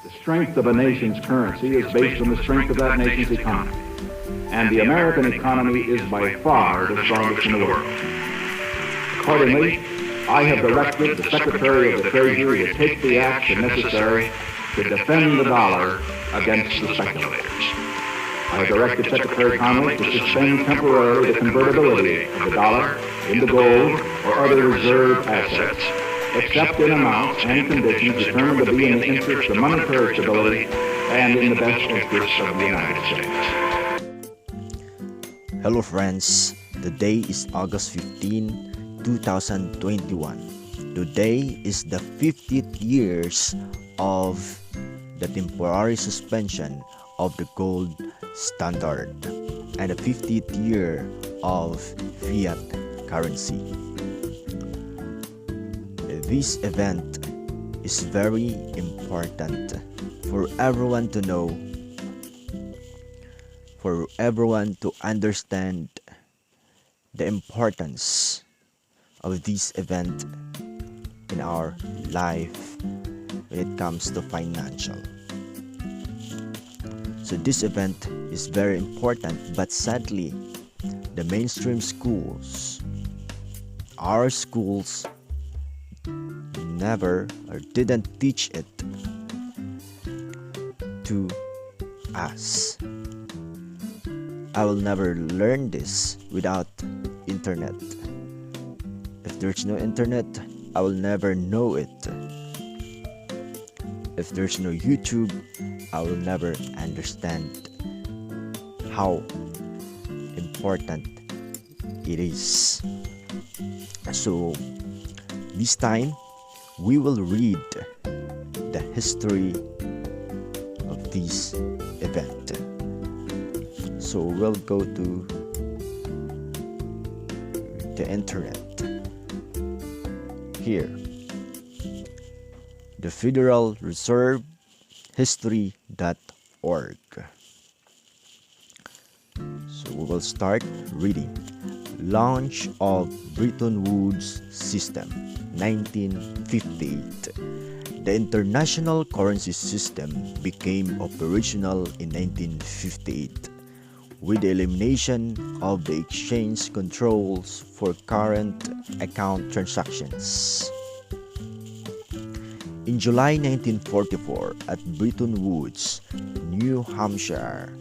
The strength of a nation's currency is based on the strength of that nation's economy. And the American economy is by far the strongest in the world. Accordingly, I have directed the Secretary of the Treasury to take the action necessary to defend the dollar against the speculators. I have directed Secretary Connally to suspend temporarily the convertibility of the dollar into gold or other reserve assets, except in amounts and conditions determined to be in the interest of monetary stability and in the best interests of the United States. Hello friends, today is August 15, 2021. Today is the 50th years of the temporary suspension of the gold standard and the 50th year of fiat currency. This event is very important for everyone to know, for everyone to understand the importance of this event in our life when it comes to financial. So this event is very important, but sadly, the mainstream schools, our schools, never or didn't teach it to us. I will never learn this without internet. If there's no internet, I will never know it. If there's no YouTube, I will never understand how important it is. So this time we will read the history of this event. So we'll go to the internet. Here, the Federal Reserve History.org. So we will start reading. Launch of Bretton Woods System, 1958. The international currency system became operational in 1958 with the elimination of the exchange controls for current account transactions. In July 1944, at Bretton Woods, New Hampshire,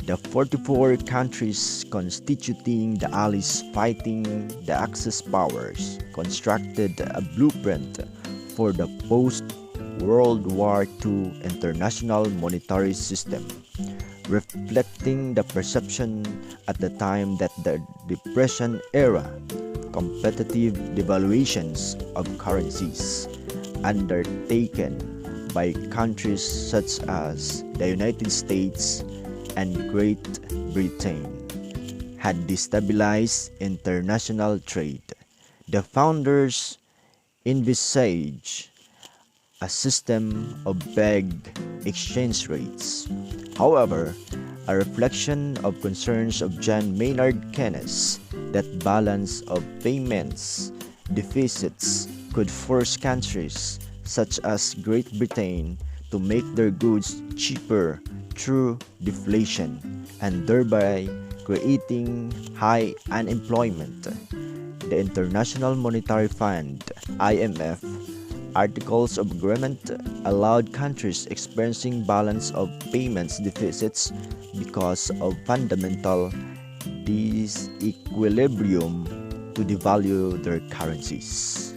the 44 countries constituting the Allies fighting the Axis powers constructed a blueprint for the post-World War II international monetary system, reflecting the perception at the time that the Depression-era competitive devaluations of currencies undertaken by countries such as the United States and Great Britain had destabilized international trade. The founders envisaged a system of peg exchange rates. However, a reflection of concerns of John Maynard Keynes that balance of payments deficits could force countries such as Great Britain to make their goods cheaper through deflation and thereby creating high unemployment. The International Monetary Fund (IMF) Articles of Agreement allowed countries experiencing balance of payments deficits because of fundamental disequilibrium to devalue their currencies.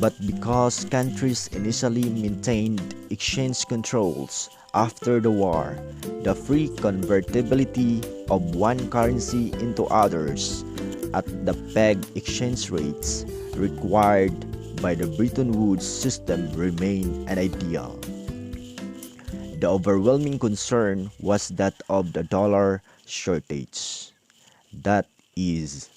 But because countries initially maintained exchange controls after the war, the free convertibility of one currency into others at the peg exchange rates required by the Bretton Woods system remained an ideal. The overwhelming concern was that of the dollar shortage. That is,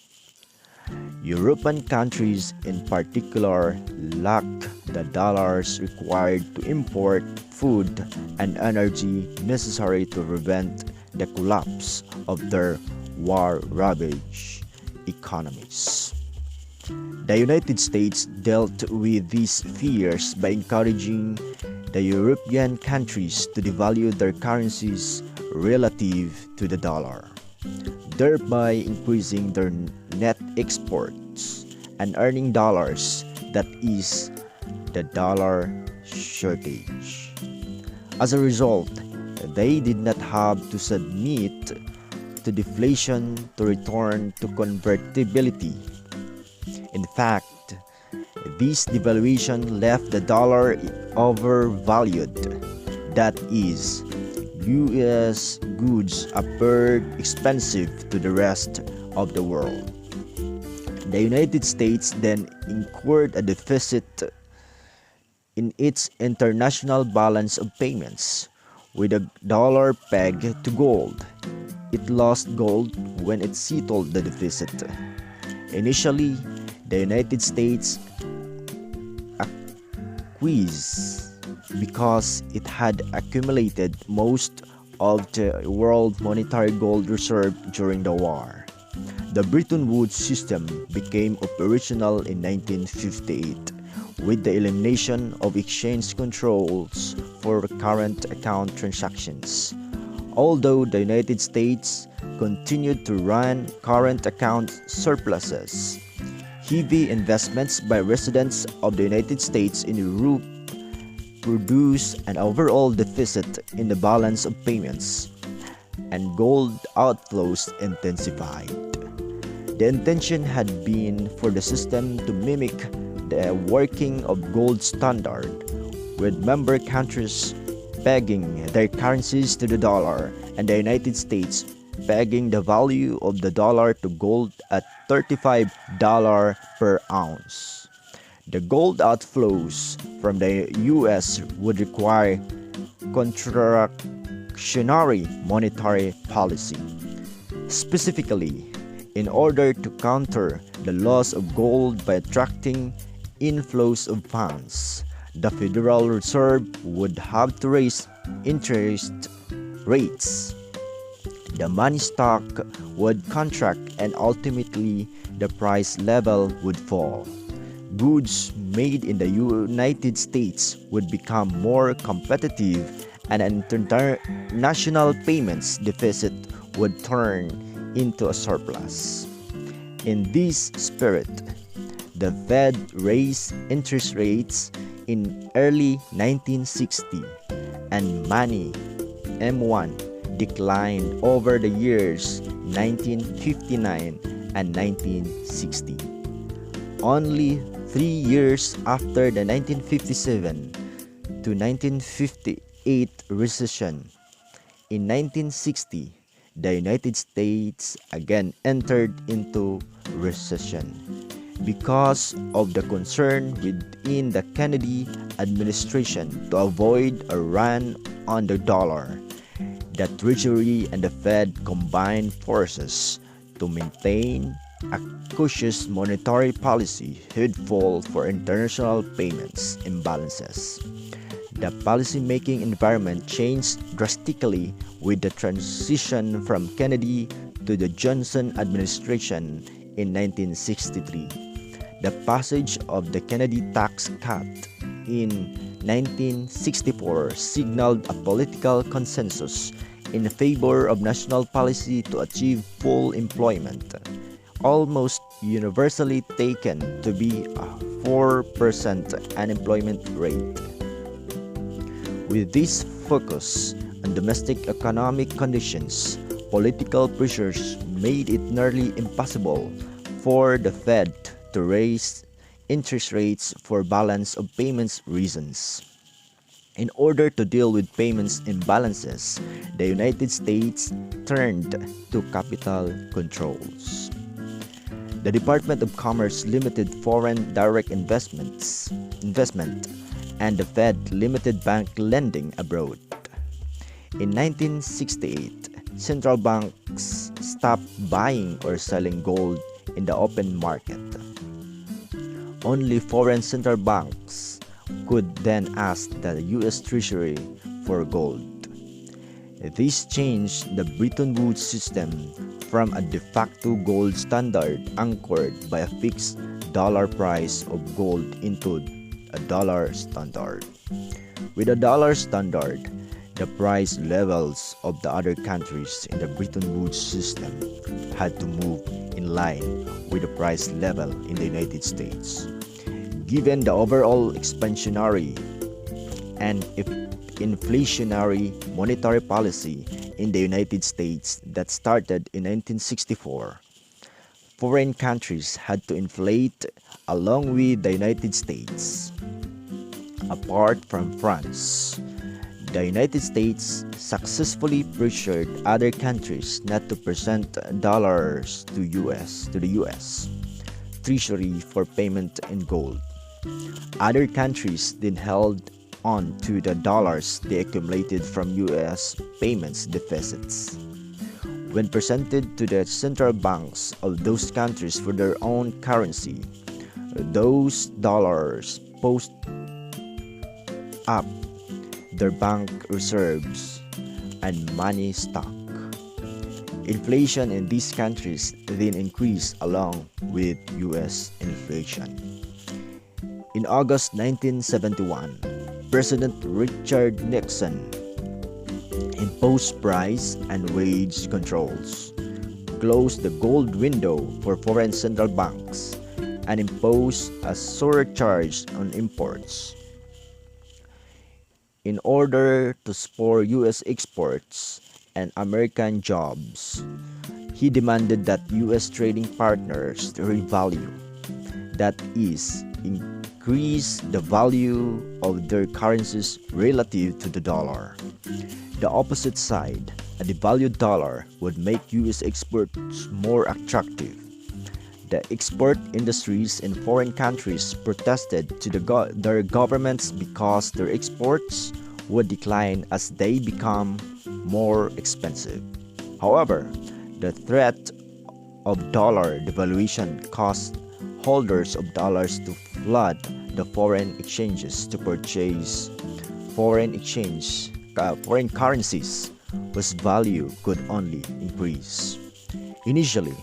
European countries in particular lacked the dollars required to import food and energy necessary to prevent the collapse of their war-ravaged economies. The United States dealt with these fears by encouraging the European countries to devalue their currencies relative to the dollar, thereby increasing their net exports and earning dollars, that is, the dollar shortage. As a result, they did not have to submit to deflation to return to convertibility. In fact, this devaluation left the dollar overvalued. That is, US goods appeared expensive to the rest of the world. The United States then incurred a deficit in its international balance of payments, with a dollar pegged to gold. It lost gold when it settled the deficit. Initially, the United States acquiesced because it had accumulated most of the world monetary gold reserve during the war. The Bretton Woods system became operational in 1958 with the elimination of exchange controls for current account transactions. Although the United States continued to run current account surpluses, heavy investments by residents of the United States in Europe produced an overall deficit in the balance of payments, and gold outflows intensified. The intention had been for the system to mimic the working of gold standard, with member countries pegging their currencies to the dollar and the United States pegging the value of the dollar to gold at $35 per ounce. The gold outflows from the US would require contractionary monetary policy. Specifically, in order to counter the loss of gold by attracting inflows of funds, the Federal Reserve would have to raise interest rates. The money stock would contract, and ultimately the price level would fall. Goods made in the United States would become more competitive, and an international payments deficit would turn into a surplus. In this spirit, the Fed raised interest rates in early 1960, and money M1 declined over the years 1959 and 1960. Only 3 years after the 1957 to 1958 recession, in 1960, the United States again entered into recession because of the concern within the Kennedy administration to avoid a run on the dollar. The Treasury and the Fed combined forces to maintain a cautious monetary policy heedful for international payments imbalances. The policy-making environment changed drastically with the transition from Kennedy to the Johnson administration in 1963. The passage of the Kennedy tax cut in 1964 signaled a political consensus in favor of national policy to achieve full employment, almost universally taken to be a 4% unemployment rate. With this focus on domestic economic conditions, political pressures made it nearly impossible for the Fed to raise interest rates for balance of payments reasons. In order to deal with payments imbalances, the United States turned to capital controls. The Department of Commerce limited foreign direct investment, and the Fed limited bank lending abroad. In 1968, central banks stopped buying or selling gold in the open market. Only foreign central banks could then ask the US Treasury for gold. This changed the Bretton Woods system from a de facto gold standard anchored by a fixed dollar price of gold into a dollar standard. With a dollar standard, the price levels of the other countries in the Bretton Woods system had to move in line with the price level in the United States. Given the overall expansionary and inflationary monetary policy in the United States that started in 1964, foreign countries had to inflate along with the United States. Apart from France, the United States successfully pressured other countries not to present dollars to the US Treasury for payment in gold. Other countries then held on to the dollars they accumulated from US payments deficits. When presented to the central banks of those countries for their own currency, those dollars post up their bank reserves and money stock. Inflation in these countries then increased along with US inflation. In August 1971, President Richard Nixon imposed price and wage controls, closed the gold window for foreign central banks, and imposed a surcharge on imports. In order to spur U.S. exports and American jobs, he demanded that U.S. trading partners revalue, that is, increase the value of their currencies relative to the dollar. The opposite side, a devalued dollar, would make U.S. exports more attractive. The export industries in foreign countries protested to their governments because their exports would decline as they become more expensive. However, the threat of dollar devaluation caused holders of dollars to flood the foreign exchanges to purchase foreign currencies whose value could only increase. Initially,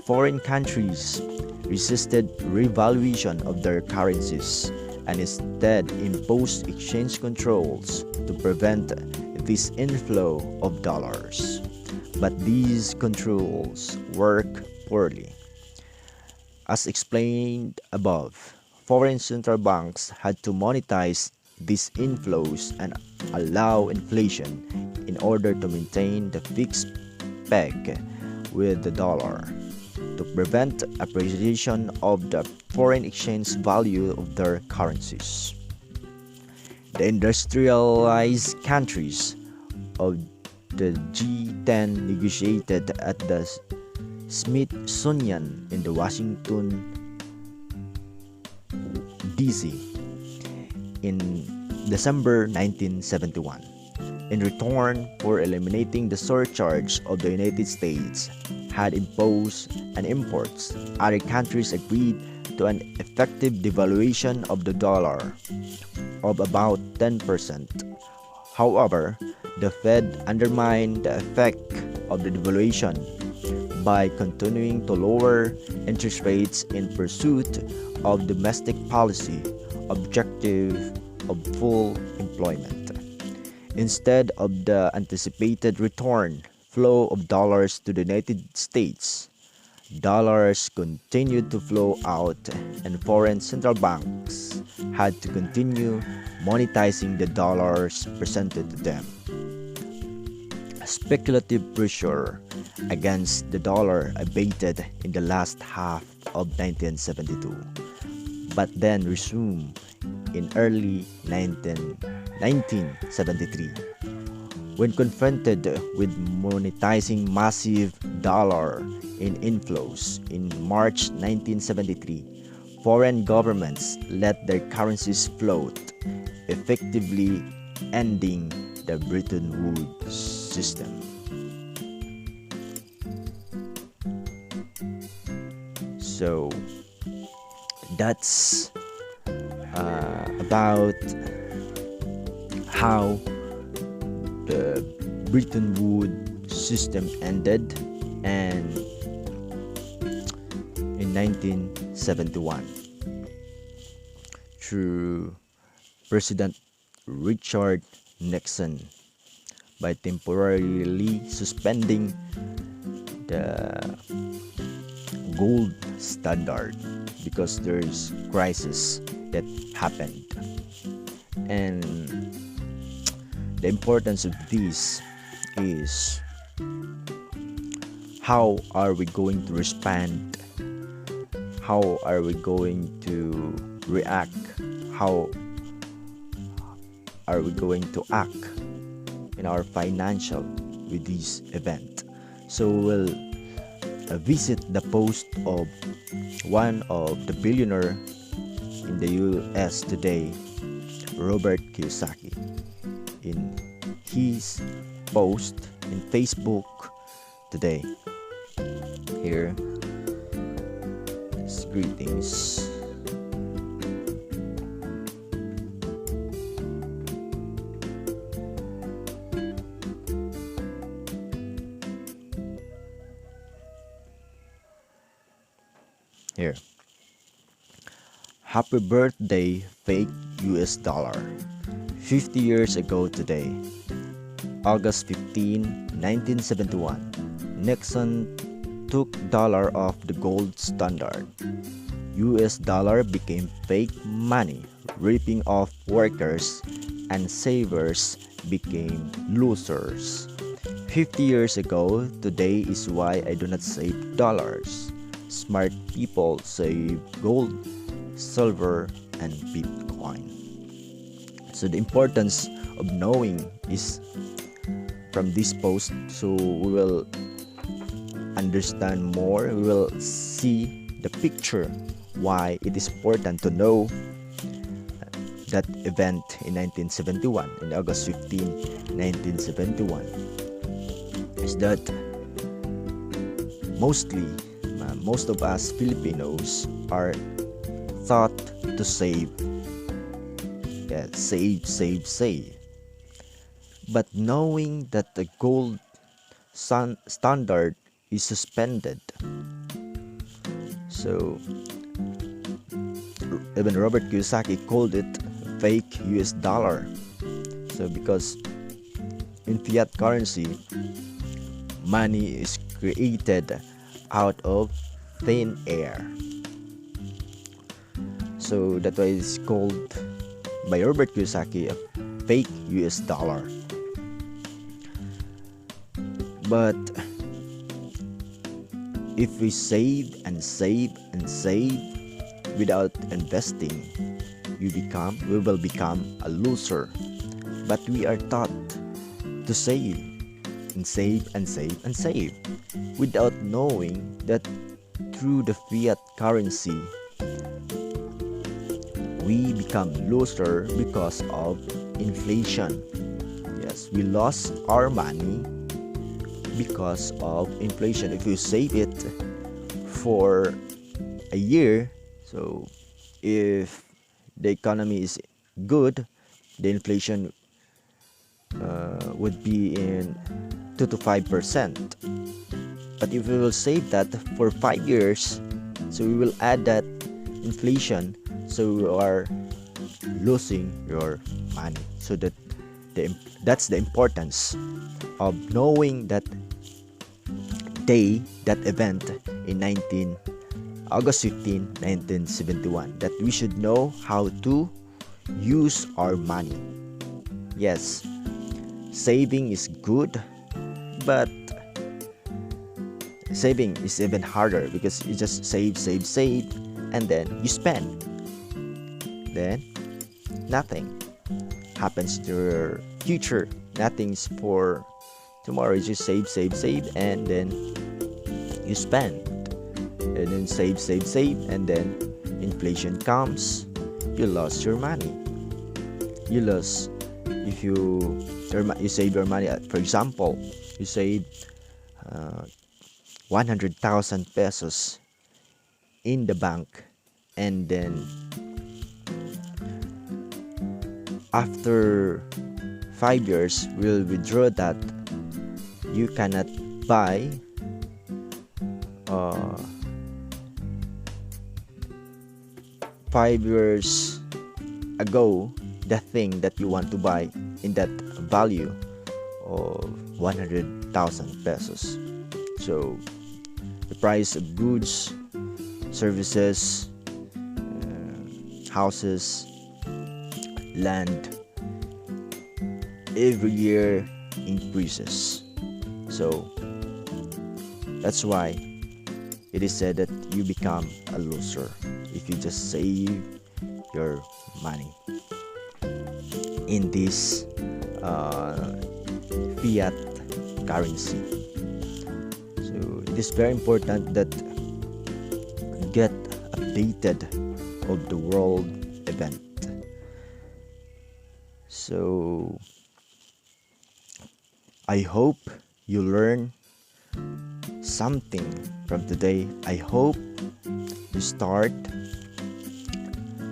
foreign countries resisted revaluation of their currencies and instead imposed exchange controls to prevent this inflow of dollars. But these controls work poorly. As explained above, foreign central banks had to monetize these inflows and allow inflation in order to maintain the fixed peg with the dollar, to prevent appreciation of the foreign exchange value of their currencies. The industrialized countries of the G10 negotiated at the Smithsonian in the Washington, D.C. in December 1971. In return for eliminating the surcharge of the United States had imposed on imports, other countries agreed to an effective devaluation of the dollar of about 10%. However, the Fed undermined the effect of the devaluation by continuing to lower interest rates in pursuit of domestic policy objective of full employment. Instead of the anticipated return flow of dollars to the United States, dollars continued to flow out and foreign central banks had to continue monetizing the dollars presented to them. Speculative pressure against the dollar abated in the last half of 1972, but then resumed in early 1973. When confronted with monetizing massive dollar in inflows in March 1973, foreign governments let their currencies float, effectively ending the Bretton Woods system. So that's about how the Bretton Woods system ended, and in 1971 through President Richard Nixon by temporarily suspending the gold standard because there's crisis that happened. And the importance of this is how are we going to respond, how are we going to react, how are we going to act in our financial with this event. So we'll visit the post of one of the billionaire in the US today, Robert Kiyosaki, in his post in Facebook today. Here is greetings. Here. Happy birthday, fake US dollar. 50 years ago today, August 15, 1971, Nixon took dollar off the gold standard. US dollar became fake money, ripping off workers, and savers became losers. 50 years ago today is why I do not save dollars. Smart people save gold, silver, and Bitcoin. So the importance of knowing is from this post, so we will understand more, we will see the picture why it is important to know that event in 1971, in August 15, 1971, is that most of us Filipinos are taught to save. Yeah, save. But knowing that the gold standard is suspended, so even Robert Kiyosaki called it fake US dollar. So because in fiat currency, money is created out of thin air. So that's why it's called by Robert Kiyosaki a fake US dollar. But if we save and save and save without investing, we will become a loser. But we are taught to save and save and save and save without knowing that through the fiat currency we become loser because of inflation. Yes, we lost our money because of inflation. If you save it for a year, so if the economy is good, the inflation would be in 2 to 5%. But if we will save that for 5 years, so we will add that inflation, so you are losing your money. So that's the importance of knowing that day, that event in August 15, 1971, that we should know how to use our money. Yes, saving is good, but saving is even harder because you just save, and then you spend. Then nothing happens to your future. Nothing's for tomorrow. You just save, and then you spend. And then save, and then inflation comes. You lost your money. You lose. If you save your money, for example, you save 100,000 pesos in the bank, and then after 5 years we'll withdraw that you cannot buy 5 years ago the thing that you want to buy in that value of 100,000 pesos. So the price of goods, services, houses, land every year increases. So that's why it is said that you become a loser if you just save your money in this fiat currency. So it is very important that get updated of the world event. So I hope you learn something from today. I hope you start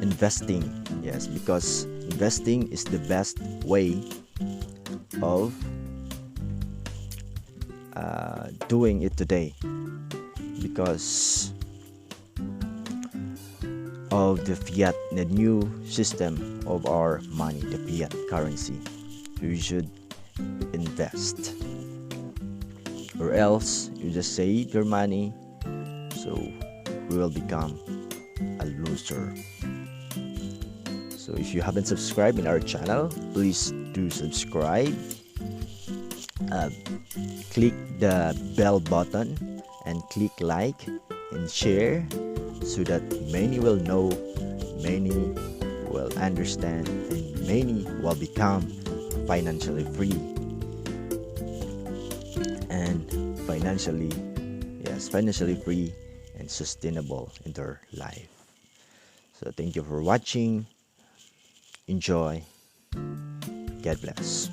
investing. Yes, because investing is the best way of doing it today, because of the fiat, the new system of our money, the fiat currency. You should invest, or else you just save your money, so we will become a loser. So if you haven't subscribed in our channel, please do subscribe. Click the bell button and click like and share, so that many will know, many will understand, and many will become financially free and financially free and sustainable in their life. So thank you for watching. Enjoy. God bless.